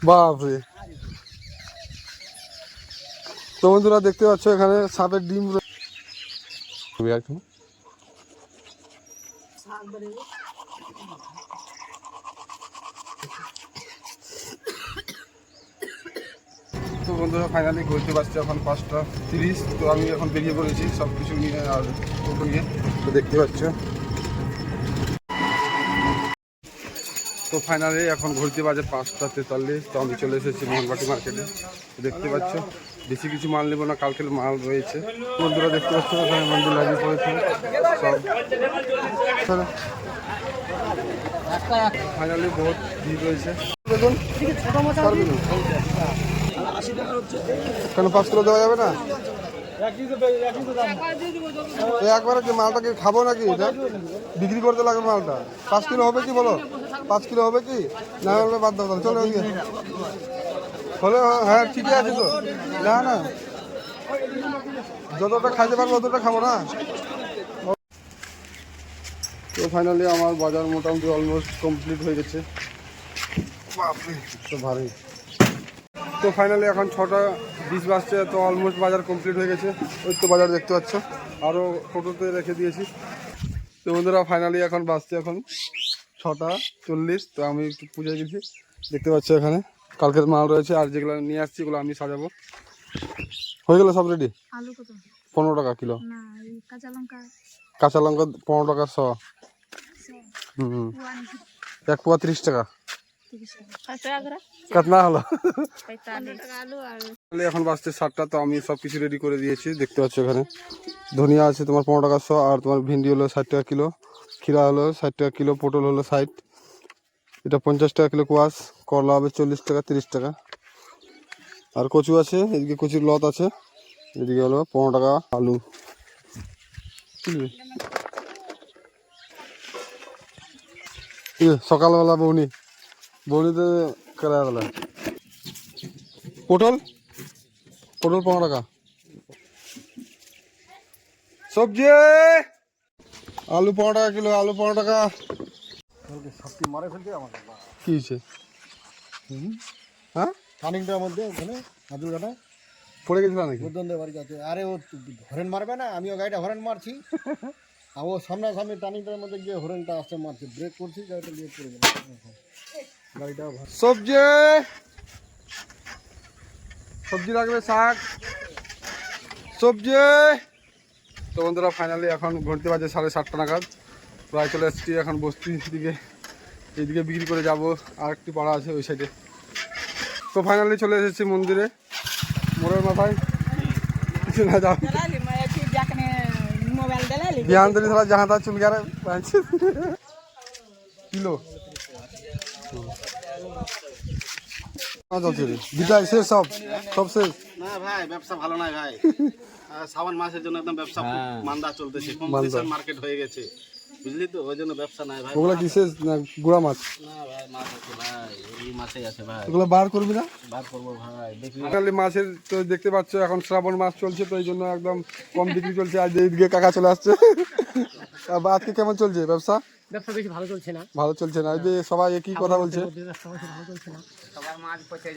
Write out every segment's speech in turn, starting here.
বাপরে, তো বন্ধুরা দেখতে পাচ্ছ এখানে সাপের ডিম তো বন্ধুরা ফাইনালি ঘুরতে পারছি এখন 5:30। তো আমি এখন বেরিয়ে পড়েছি সব কিছু নিয়ে আর টোটো নিয়ে, তো দেখতে পাচ্ছ। তো ফাইনালি এখন ঘুরতে বাজে 5:43। তো আমি চলে এসেছি মোহনবাটি মার্কেটে। দেখতে পাচ্ছ বেশি কিছু মাল নেবো না, কালকের মাল রয়েছে। বন্ধুরা দেখতে পাচ্ছ এখানে মন্দির লাগিয়ে পড়েছে সব। ফাইনালি বহুত ভিড় রয়েছে। দেখুন কেন 5 কিলো দেওয়া যাবে না? একবারে কি মালটাকে খাবো নাকি? বিক্রি করতে লাগবে মালটা। 5 কিলো হবে কি বলো? 5 কিলো হবে কি? না হলে বাদ দাও, চলো হলে হ্যাঁ ঠিকই আছে তো। না না, যতটা খাইতে পারবো অতটা খাবো না। তো ফাইনালি আমার বাজার মোটামুটি অলমোস্ট কমপ্লিট হয়ে গেছে। তো ভারী। তো ফাইনালি এখন 6:20 বাজছে। তো অলমোস্ট বাজার কমপ্লিট হয়ে গেছে। ওই তো বাজার দেখতে পাচ্ছ, আরও টোটোতে রেখে দিয়েছি। তো বন্ধুরা ফাইনালি এখন বাজছে এখন 6:40। তো আমি একটু পুজোয় গেছি, দেখতে পাচ্ছ এখানে কালকের মাল রয়েছে, আর যেগুলো নিয়ে আসছি এগুলো আমি সাজাবো। হয়ে গেল সব রেডি। 15 টাকা কিলো। কাঁচা লঙ্কা 15 টাকা 100। এক পোয়া 30 টাকা। কাটনা হলো। এখন বাজছে 7টা। তো আমি সব কিছু রেডি করে দিয়েছি, দেখতে পাচ্ছ এখানে ধনিয়া আছে তোমার 15 টাকা 100, আর তোমার ভিন্ডি হলো 60 টাকা কিলো, খিরা হলো 60 টাকা কিলো, পটল হলো 60, এটা 50 টাকা কিলো কোয়াশ, করলা হবে 40 টাকা 30 টাকা, আর কচু আছে এদিকে, কচুর লত আছে এদিকে হলো 15 টাকা আলু। সকালবেলা বৌনিতে কেরাবেলা পটল 15 টাকা। সবজি আলু 15 টাকা কিলো, আলু 15 টাকা। কি হয়েছে? হ্যাঁ টার্নিংটার মধ্যে ওখানে হাজুরঘাটা পড়ে গেছিল নাকি? বাড়ি কাছে। আরে ও হরেন মারবে না, আমিও গাড়িটা হরেন মারছি, আর ও সামনাসামনি টার্নিংটার মধ্যে গিয়ে হরেনটা আসতে মারছি, ব্রেক করছি, গাড়িটা নিয়ে পড়ে গেল। গাড়িটা সবজি সবজি লাগবে, শাক সবজি। তো বন্ধুরা ফাইনালি এখন ঘুরতে বাজে 7:30 নাগাদ, প্রায় চলে এসেছি এখন বস্তির দিকে। এইদিকে বিক্রি করে যাব, আর একটি পাড়া আছে ওই সাইডে। তো ফাইনালি চলে এসেছি মন্দিরে, মোড়ের মাথায়। কিছু না যাও ध्यान दे साला जहाँ तक चुल गया किलो বিদায় শেষ সব শেষ না ভাই, ব্যবসা ভালো নাই ভাই। শ্রাবণ মাসের জন্য একদম ব্যবসা মান্দা চলতেছে, কম্পিটিশন মার্কেট হয়ে গেছে, বুঝলি তো, ওই জন্য ব্যবসা নাই ভাই। ওগুলা কি শেষ না গুড়া মাছ? না ভাই, মাছ আছে ভাই, এই মাছই আছে ভাই। ওগুলা বার করবি না? বার করব ভাই, দেখি কালি মাছের। তো দেখতে পাচ্ছ এখন শ্রাবণ মাস চলছে, তো এই জন্য একদম কম বিক্রি চলছে। আজ এইদিকে কাকা চলে আসছে। আজকে কেমন চলছে ব্যবসা? ব্যবসা বেশি ভালো চলছে না। ভালো চলছে না, এই যে সবাই একই কথা বলছে।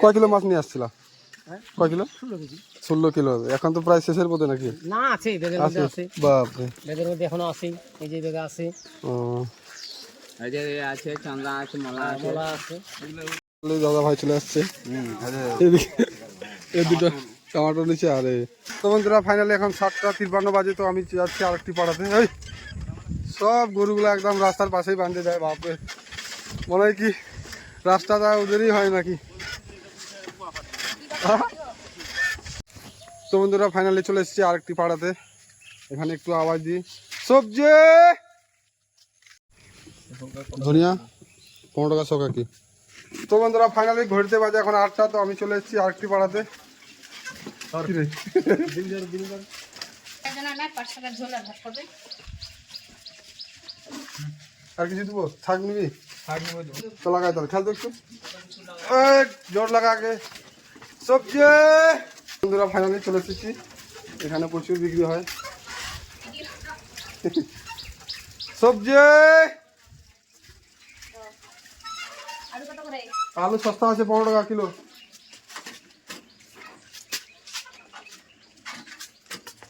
কয় কিলো মাছ নিয়ে আসছিল? কয় কিলো? 16 কিলো। এখন তো প্রায় শেষের পথে নাকি? না আছে, ব্যাগের মধ্যে আছে। বাপরে, ব্যাগের মধ্যে এখনো আছে, এই যে ব্যাগে আছে। ও এই যে আছে, চান্দা আছে, মালা আছে, মালা আছে। দাদা ভাই চলে আসছে। এই দুটো টমেটো নিচে। আরে তো বন্ধুরা ফাইনালি এখন 7:53 বাজে। তো আমি যাচ্ছি আরেকটি পাড়াতে। এই সব গরুগুলো একদম রাস্তার পাশেই বাঁধে দেয়। বাপরে, মনে হয় কি রাস্তাটা ওদেরই হয় নাকি। তো বন্ধুরা ফাইনালি চলে এসেছি আরেকটি পাড়াতে, এখানে একটু আওয়াজ দিই। সবজি ধনিয়া 15 টাকা শোকা কি। তো বন্ধুরা ফাইনালি ঘুরতে বাজে এখন 8টা। তো আমি চলে এসেছি আরেকটি পাড়াতে। আর কিছু দেবো? শাক নিবি? তো লাগাই তাহলে, খেয়াল তো একটু জোর লাগা আগে। সবজি বন্ধুরা ফাইনালি চলে এসেছি, এখানে প্রচুর বিক্রি হয় সবজি। আলু সস্তা আছে 15 টাকা কিলো।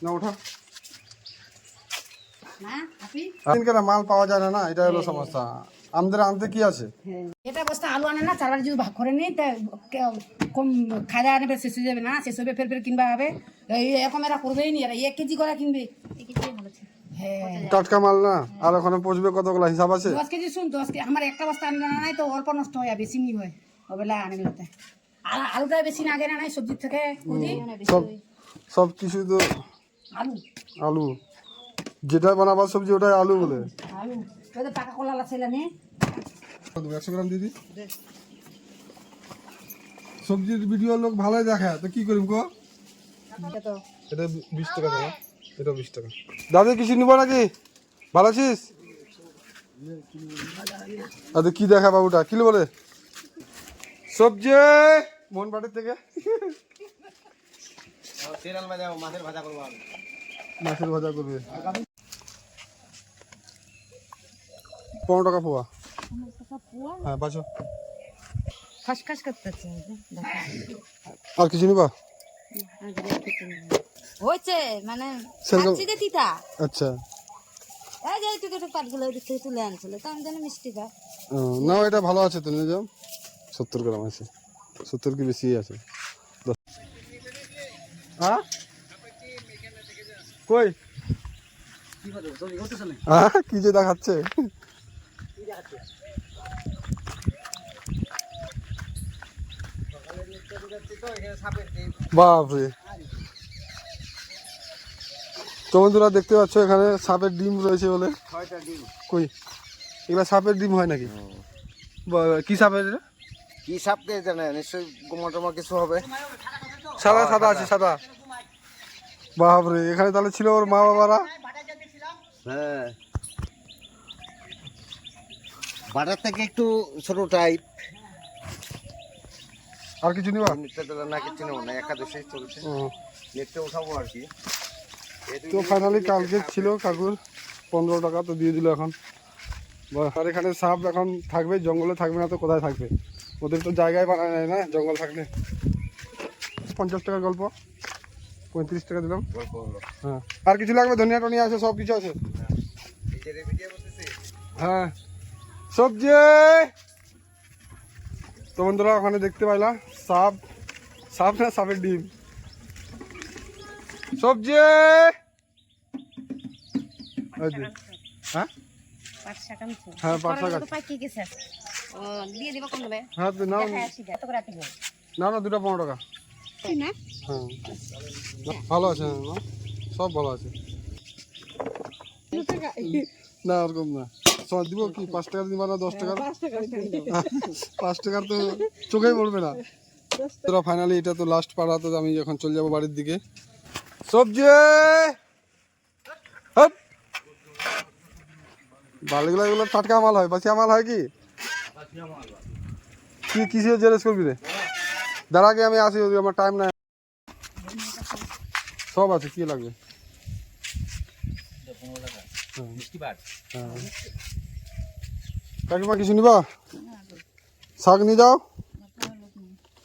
না ওঠা কেন মাল পাওয়া যায় না, এটা হলো সমস্যা। আমাদের আনতে কি আছে, এটা বস্তা আলু আনে না, চালার যদি ভাগ করে নি কম খাওয়া দাওয়া নেবে, শেষ হয়ে যাবে না, শেষ হবে ফের কিনবা হবে, এরকম এরা করবেই নি, এরা 1 কেজি করে কিনবে। টাটকা মাল না, আর ওখানে পচবে কতগুলো হিসাব আছে। 10 কেজি শুন, 10 কেজি আমার একটা বস্তা আনবে না নাই তো অল্প নষ্ট হয়, বেশি নি হয় ওবেলা আনে নিতে। আর আলুটা বেশি না না নাই সবজির থেকে সব কিছু তো আলু আলু, যেটা বানাবার সবজি ওটাই আলু বলে। আলু তো টাকা কলা লাগাইলা নে 100 গ্রাম দিদি। সবজির ভিডিও লোক ভালোই দেখায়, তো কি করিম গো। এটা 20 টাকা দাও, এটা 20 টাকা। দাদু কিছু নিব নাকি, ভালো আছিস? আচ্ছা কি দেখা বাবুটা কি বলে, সবজি মন বাড়ির থেকে মাছের ভাজা করবে। 15 টাকা পোয়া। হ্যাঁ বাঁচো, খসখস করতেছে। আর কিছু নিবা? হয়েছে মানে সেরকম খাচ্ছি যে তিতা। আচ্ছা এই যে একটু একটু কাঠগুলো দিতে তুলে আনছিল, তো আমি জানি মিষ্টি কা। না এটা ভালো আছে তো, নিয়ে যাও। 70 গ্রাম আছে, 70 কি বেশি আছে। হ্যাঁ কই কি যে দেখাচ্ছে, বাপরে। তো বন্ধুরা দেখতে পাচ্ছ এখানে সাপের ডিম রয়েছে বলে। কই এগুলা সাপের ডিম হয় নাকি? কি সাপের, কি সাপ কে জানে, নিশ্চয়ই গোমা টোমা কিছু হবে। সাদা সাদা আছে সাদা। বাপরে, এখানে তাহলে ছিল ওর মা বাবারা। হ্যাঁ, বাটার থেকে একটু ছোট টাইপ। আর কিছু নিবা? না কিছু নেবো না, একাদশী চলছে, নেটটা উঠাবো আর কি। তো ফাইনালি কালকে ছিল কাকুর 15 টাকা, তো দিয়ে দিল এখন। আর এখানে সাপ এখন থাকবে, জঙ্গলে থাকবে না তো কোথায় থাকবে, ওদের তো জায়গায় বানায় নেয় না জঙ্গল থাকলে। 50 টাকার গল্প, 35 টাকা দিলাম। হ্যাঁ আর কিছু লাগবে? ধনিয়া টনিয়া আছে, সব কিছু আছে। হ্যাঁ সবজি। তো বন্ধুরা ওখানে দেখতে পাইলা সাপ, সাপ না সাপের ডিম। সবজি হ্যাঁ হ্যাঁ 5 টাকা। হ্যাঁ নাও না না, দুটো 15 টাকা। হ্যাঁ ভালো আছে, সব ভালো আছে না, ওরকম না। দিব কি 5 টাকা দিবা না 10 টাকা? 5 টাকার তো চোখেই পড়বে না। তোরা ফাইনালি এটা তো লাস্ট পাড়া, তো আমি এখন চলে যাবো বাড়ির দিকে। সবজি বালিগুলা এগুলো টাটকা মাল হয়, বাসিয়া মাল হয় কি? কি কিসে জেরেস করবি রে? দাঁড়া আগে আমি আসি, আমার টাইম নাই। সব আছে, কি লাগবে? কাকিমা কিছু নিবা? শাক নিয়ে যাও,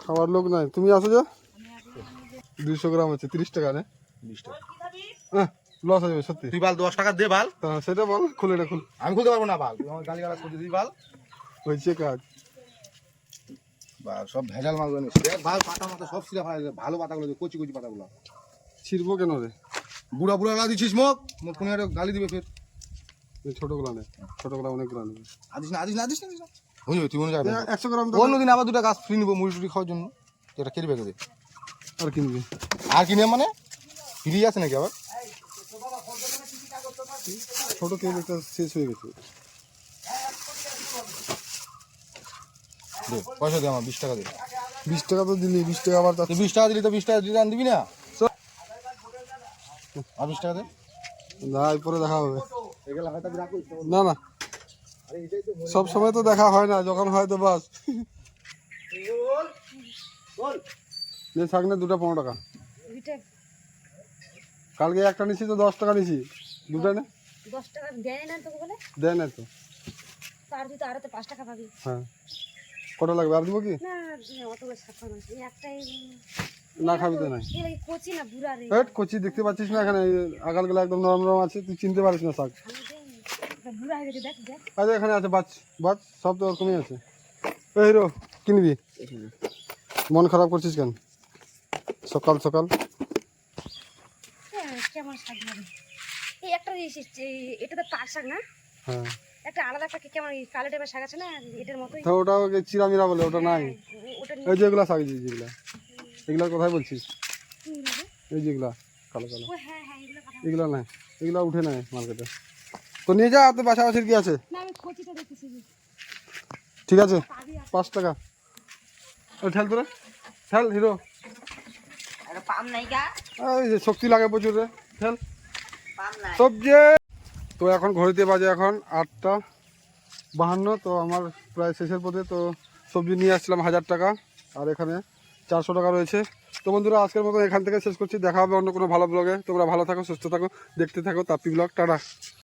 খাওয়ার লোক নাই। তুমি আসো যে 200 গ্রাম আছে 30 টাকা। নে 20 টাকা লস হয়ে যাবে সত্যি। তুই বাল 10 টাকা দে বাল। সেটা বল, খুলে না খুল। আমি খুলতে পারবো না বাল, তুই আমার গালি গালাজ করতে দিই বাল। হয়েছে কাজ বাল, সব ভেজাল মাল জানিস দেখ ভাই, পাতা মাথা সব ছিঁড়া ফেলা, ভালো পাতাগুলো দে, কচি কচি পাতাগুলো। ছিড়বো কেন রে? বুড়া বুড়া লাগা দিছিস মুখ, মুখ কোন গালি দিবে ফের। ছোটগুলো নে, ছোটগুলো অনেকগুলো নেবে। আদিস না, আদিস না, আদিস না, আদিস না। হয়ে যাবে, তুই মনে যাবে 100 গ্রাম। অন্যদিন আবার 2টা গাছ ফ্রি নিবো মুড়ি টুড়ি খাওয়ার জন্য, এটা কেটে বেঁকে দে। আর কিনবি? আর কিনে মানে ফ্রি আছে নাকি আবার? ছোট কেক একটা শেষ হয়ে গেছে। দে পয়সা দে, আমার 20 টাকা দে। 20 টাকা তো দিলি, 20 টাকা আবার 20 টাকা দিলি তো 20 টাকা রিটার্ন দিবি না? আর 20 টাকা দে না, পরে দেখা হবে। না না, সব সময় তো দেখা হয় না, যখন হয় তো বাস। শাক না, দুটা 15 টাকা। কালকে একটা নিছি তো 10 টাকা নিছি, দুটা না 10 টাকা দেয় না তো বলে, দেয় না তো। তার তুই তো আরো তো 5 টাকা পাবি। হ্যাঁ কটা লাগবে আর দিব কি না অতগুলো শাক খাওয়া মানুষ একটাই না খাবি তো নাই কচি না বুড়া রে হেট কচি দেখতে পাচ্ছিস না এখানে আগালগুলো একদম নরম নরম আছে তুই চিনতে পারিস না শাক বুড়া হয়ে গেছে দেখ দেখ আচ্ছা এখানে আছে বাচ বাচ সব তো ওরকমই আছে এই হিরো কিনবি মন খারাপ করছিস কেন সকাল সকাল কেমন শাক হবে এই একটা এটা তো পাট শাক না হ্যাঁ একটা আলাদা একটা কেমন কালো টাইপের শাক আছে না এটার মতোই তো ওটা ওকে চিরামিরা বলে ওটা নাই ওটা এই যেগুলা শাক যেগুলা এগুলার কথাই বলছিস এই যেগুলা কালো কালো ও হ্যাঁ হ্যাঁ এগুলো কথা এগুলা নাই এগুলা উঠে নাই মার্কেটে তো নিয়ে যা তো বাসাবাসির কি আছে না আমি কচিটা দেখতেছি ঠিক আছে 5 টাকা ও ঠেল তোরা ঠেল হিরো আর পাম নাই গা এই যে শক্তি লাগে প্রচুর রে ঠেল পাম নাই সবজি তো এখন ঘড়িতে বাজে এখন 8:52 তো আমার প্রায় শেষের পথে তো সবজি নিয়ে আসছিলাম 1000 টাকা আর এখানে 400 টাকা রয়েছে তো বন্ধুরা আজকের মতো এখান থেকে শেষ করছি দেখা হবে অন্য কোনো ভালো ব্লগে তোমরা ভালো থাকো সুস্থ থাকো দেখতে থাকো তাপ্পি ব্লগ টাটা